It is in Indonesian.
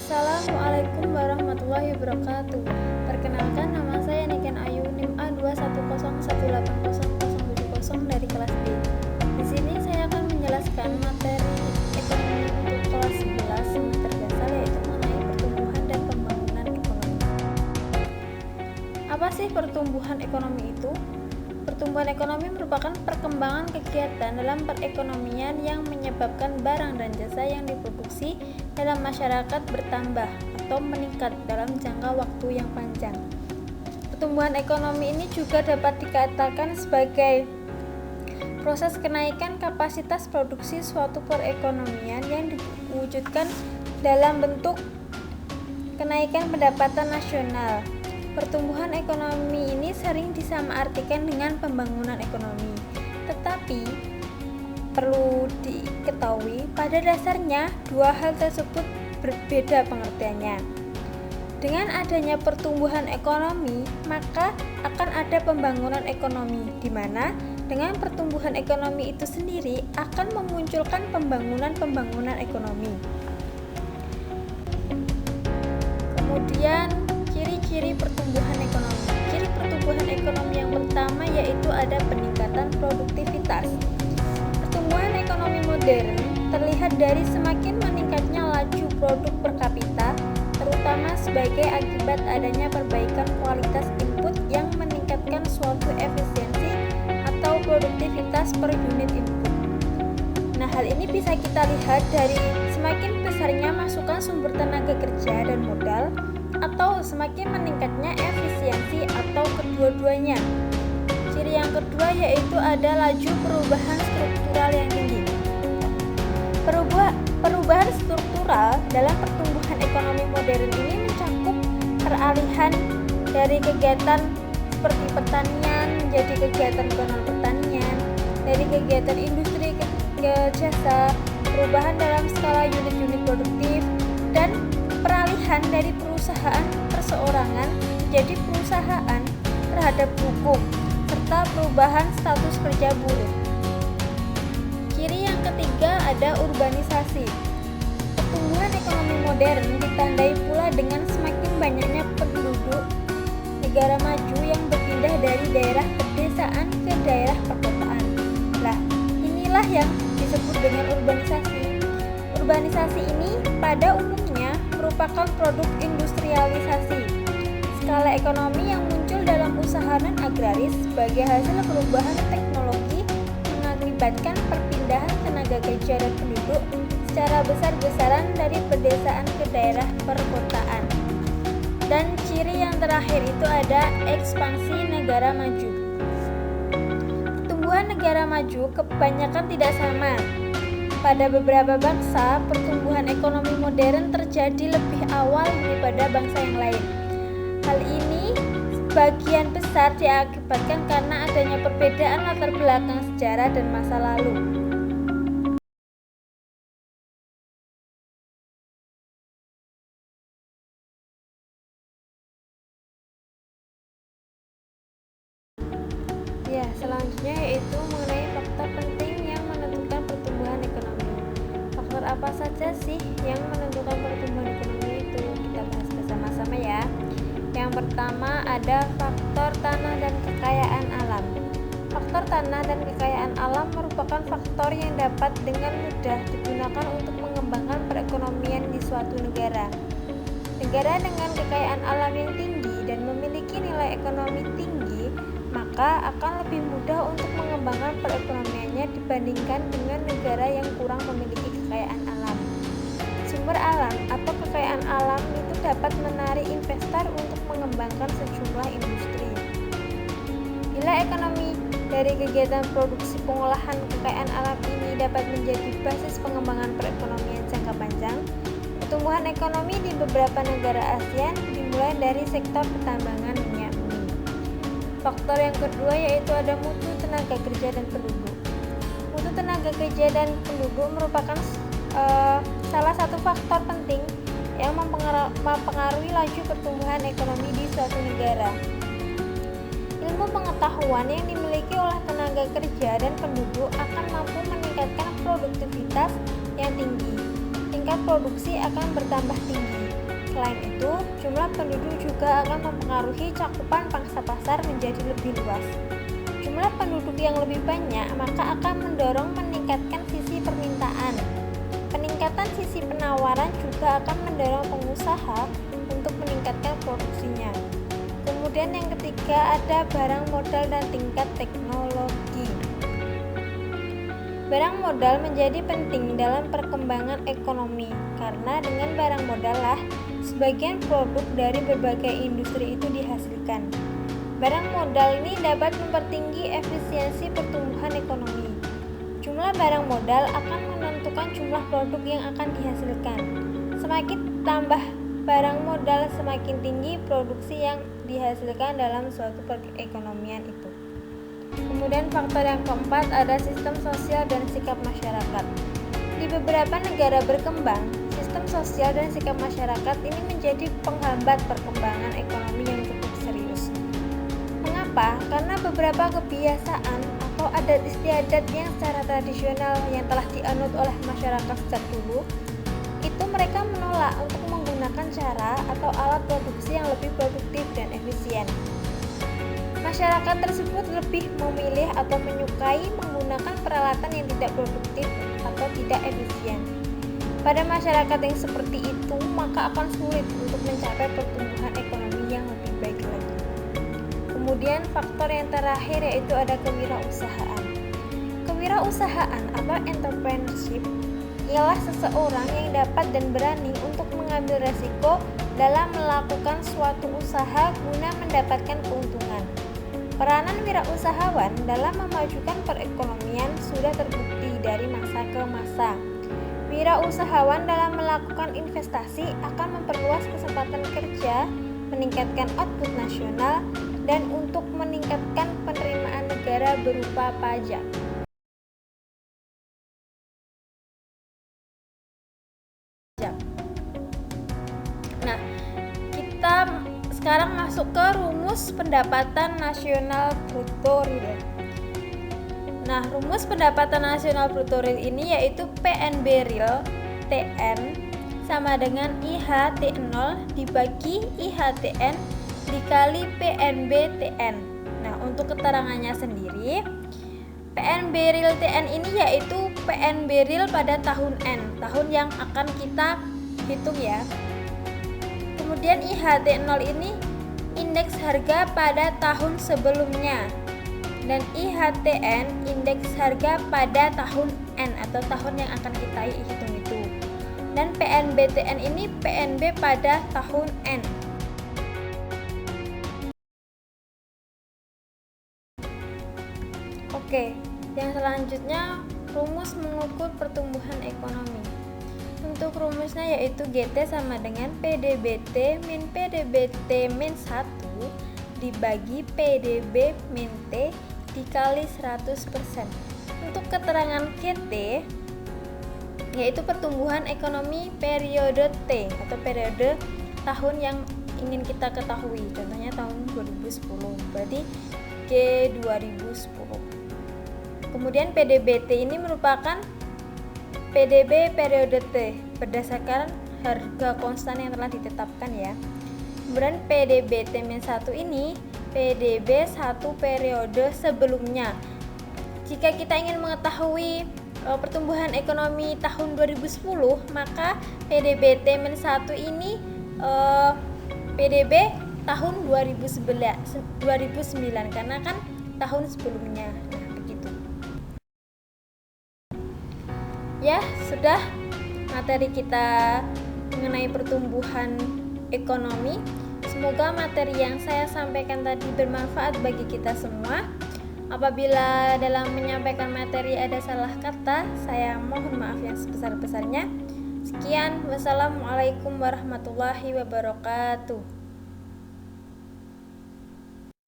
Assalamualaikum warahmatullahi wabarakatuh. Perkenalkan, nama saya Niken Ayu, NIM A210180070 dari kelas B. Di sini saya akan menjelaskan materi ekonomi untuk kelas 11 semester dasar, yaitu mengenai pertumbuhan dan pembangunan ekonomi. Apa sih pertumbuhan ekonomi itu? Pertumbuhan ekonomi merupakan perkembangan kegiatan dalam perekonomian yang menyebabkan barang dan jasa yang diproduksi dalam masyarakat bertambah atau meningkat dalam jangka waktu yang panjang. Pertumbuhan ekonomi ini juga dapat dikatakan sebagai proses kenaikan kapasitas produksi suatu perekonomian yang diwujudkan dalam bentuk kenaikan pendapatan nasional. Pertumbuhan ekonomi ini sering disamaartikan dengan pembangunan ekonomi, tetapi perlu diketahui pada dasarnya dua hal tersebut berbeda pengertiannya. Dengan adanya pertumbuhan ekonomi, maka akan ada pembangunan ekonomi, di mana dengan pertumbuhan ekonomi itu sendiri akan memunculkan pembangunan ekonomi. Kemudian ciri-ciri pertumbuhan ekonomi. Ciri pertumbuhan ekonomi yang pertama yaitu ada peningkatan produktivitas. Pertumbuhan ekonomi modern terlihat dari semakin meningkatnya laju produk per kapita, terutama sebagai akibat adanya perbaikan kualitas input yang meningkatkan suatu efisiensi atau produktivitas per unit input. Nah, hal ini bisa kita lihat dari semakin besarnya masukan sumber tenaga kerja dan modal, atau semakin meningkatnya efisiensi atau kedua-duanya. Ciri yang kedua yaitu ada laju perubahan struktural yang tinggi. Perubahan struktural dalam pertumbuhan ekonomi modern ini mencakup peralihan dari kegiatan seperti pertanian menjadi kegiatan non-pertanian, dari kegiatan industri ke jasa, perubahan dalam skala unit-unit produktif, dan peralihan dari perusahaan perseorangan menjadi perusahaan terhadap hukum, serta perubahan status kerja buruh. Ciri yang ketiga ada urbanisasi. Pertumbuhan ekonomi modern ditandai pula dengan semakin banyaknya penduduk negara maju yang berpindah dari daerah pedesaan ke daerah perkotaan. Lah, inilah yang disebut dengan urbanisasi. Urbanisasi ini pada umumnya merupakan produk industrialisasi. Skala ekonomi yang muncul dalam usaha non-agraris sebagai hasil perubahan teknologi mengakibatkan perpindahan tenaga kerja dan penduduk secara besar-besaran dari pedesaan ke daerah perkotaan. Dan ciri yang terakhir itu ada ekspansi negara maju. Pertumbuhan negara maju kebanyakan tidak sama. Pada beberapa bangsa, pertumbuhan ekonomi modern terjadi lebih awal daripada bangsa yang lain. Hal ini sebagian besar diakibatkan karena adanya perbedaan latar belakang sejarah dan masa lalu. Ya, selanjutnya yaitu mengenai faktor penting yang menentukan pertumbuhan ekonomi. Faktor apa saja sih yang menentukan pertumbuhan ekonomi itu? Kita bahas bersama-sama ya. Yang pertama ada faktor tanah dan kekayaan alam. Faktor tanah dan kekayaan alam merupakan faktor yang dapat dengan mudah digunakan untuk mengembangkan perekonomian di suatu negara. Negara dengan kekayaan alam yang tinggi dan memiliki nilai ekonomi tinggi, maka akan lebih mudah untuk mengembangkan perekonomiannya dibandingkan dengan negara yang kurang memiliki kekayaan alam. Sumber alam atau kekayaan alam itu dapat menarik investor untuk mengembangkan sejumlah industri. Bila ekonomi dari kegiatan produksi pengolahan kekayaan alam ini dapat menjadi basis pengembangan perekonomian jangka panjang, pertumbuhan ekonomi di beberapa negara ASEAN dimulai dari sektor pertambangan minyak bumi. Faktor yang kedua yaitu ada mutu tenaga kerja dan penduduk. Mutu tenaga kerja dan penduduk merupakan salah satu faktor penting yang mempengaruhi laju pertumbuhan ekonomi di suatu negara. Ilmu pengetahuan yang dimiliki oleh tenaga kerja dan penduduk akan mampu meningkatkan produktivitas yang tinggi. Tingkat produksi akan bertambah tinggi. Selain itu, jumlah penduduk juga akan mempengaruhi cakupan pangsa pasar menjadi lebih luas. Jumlah penduduk yang lebih banyak maka akan mendorong meningkatkan sisi permintaan. Peningkatan sisi penawaran juga akan mendorong pengusaha untuk meningkatkan produksinya. Kemudian yang ketiga ada barang modal dan tingkat teknologi. Barang modal menjadi penting dalam perkembangan ekonomi karena dengan barang modal lah sebagian produk dari berbagai industri itu dihasilkan. Barang modal ini dapat mempertinggi efisiensi pertumbuhan ekonomi. Jumlah barang modal akan menentukan jumlah produk yang akan dihasilkan. Semakin tambah barang modal, semakin tinggi produksi yang dihasilkan dalam suatu perekonomian itu. Kemudian faktor yang keempat ada sistem sosial dan sikap masyarakat. Di beberapa negara berkembang, sistem sosial dan sikap masyarakat ini menjadi penghambat perkembangan ekonomi yang cukup serius. Mengapa? Karena beberapa kebiasaan atau adat istiadat yang secara tradisional yang telah dianut oleh masyarakat sejak dulu, itu mereka menolak untuk menggunakan cara atau alat produksi yang lebih produktif dan efisien. Masyarakat tersebut lebih memilih atau menyukai menggunakan peralatan yang tidak produktif atau tidak efisien. Pada masyarakat yang seperti itu, maka akan sulit untuk mencapai pertumbuhan ekonomi yang lebih baik lagi. Kemudian faktor yang terakhir yaitu ada kewirausahaan. Kewirausahaan atau entrepreneurship ialah seseorang yang dapat dan berani untuk mengambil resiko dalam melakukan suatu usaha guna mendapatkan keuntungan. Peranan wirausahawan dalam memajukan perekonomian sudah terbukti dari masa ke masa. Wirausahawan dalam melakukan investasi akan memperluas kesempatan kerja, meningkatkan output nasional, dan untuk meningkatkan penerimaan negara berupa pajak. Nah, kita sekarang masuk ke rumus pendapatan nasional bruto real. Nah, rumus pendapatan nasional bruto real ini yaitu PNB real TN sama dengan IHT0 dibagi IHTN dikali PNB TN. Nah, untuk keterangannya sendiri, PNB real TN ini yaitu PNB real pada tahun N, tahun yang akan kita hitung ya. Kemudian IHT0 ini indeks harga pada tahun sebelumnya, dan IHTN indeks harga pada tahun N atau tahun yang akan kita hitung itu. Dan PNBTN ini PNB pada tahun N. Oke, yang selanjutnya rumus mengukur pertumbuhan ekonomi. Untuk rumusnya yaitu GT sama dengan PDBT min PDBT min 1 dibagi PDB min T dikali 100%. Untuk keterangan GT yaitu pertumbuhan ekonomi periode T atau periode tahun yang ingin kita ketahui. Contohnya tahun 2010, berarti G 2010. Kemudian PDBT ini merupakan PDB periode T berdasarkan harga konstan yang telah ditetapkan ya. Kemudian PDBT min 1 ini PDB 1 periode sebelumnya. Jika kita ingin mengetahui pertumbuhan ekonomi tahun 2010, maka PDBT min 1 ini PDB tahun 2009 karena kan tahun sebelumnya. Nah, begitu. Ya, sudah materi kita mengenai pertumbuhan ekonomi. Semoga materi yang saya sampaikan tadi bermanfaat bagi kita semua. Apabila dalam menyampaikan materi ada salah kata, saya mohon maaf yang sebesar-besarnya. Sekian, wassalamualaikum warahmatullahi wabarakatuh.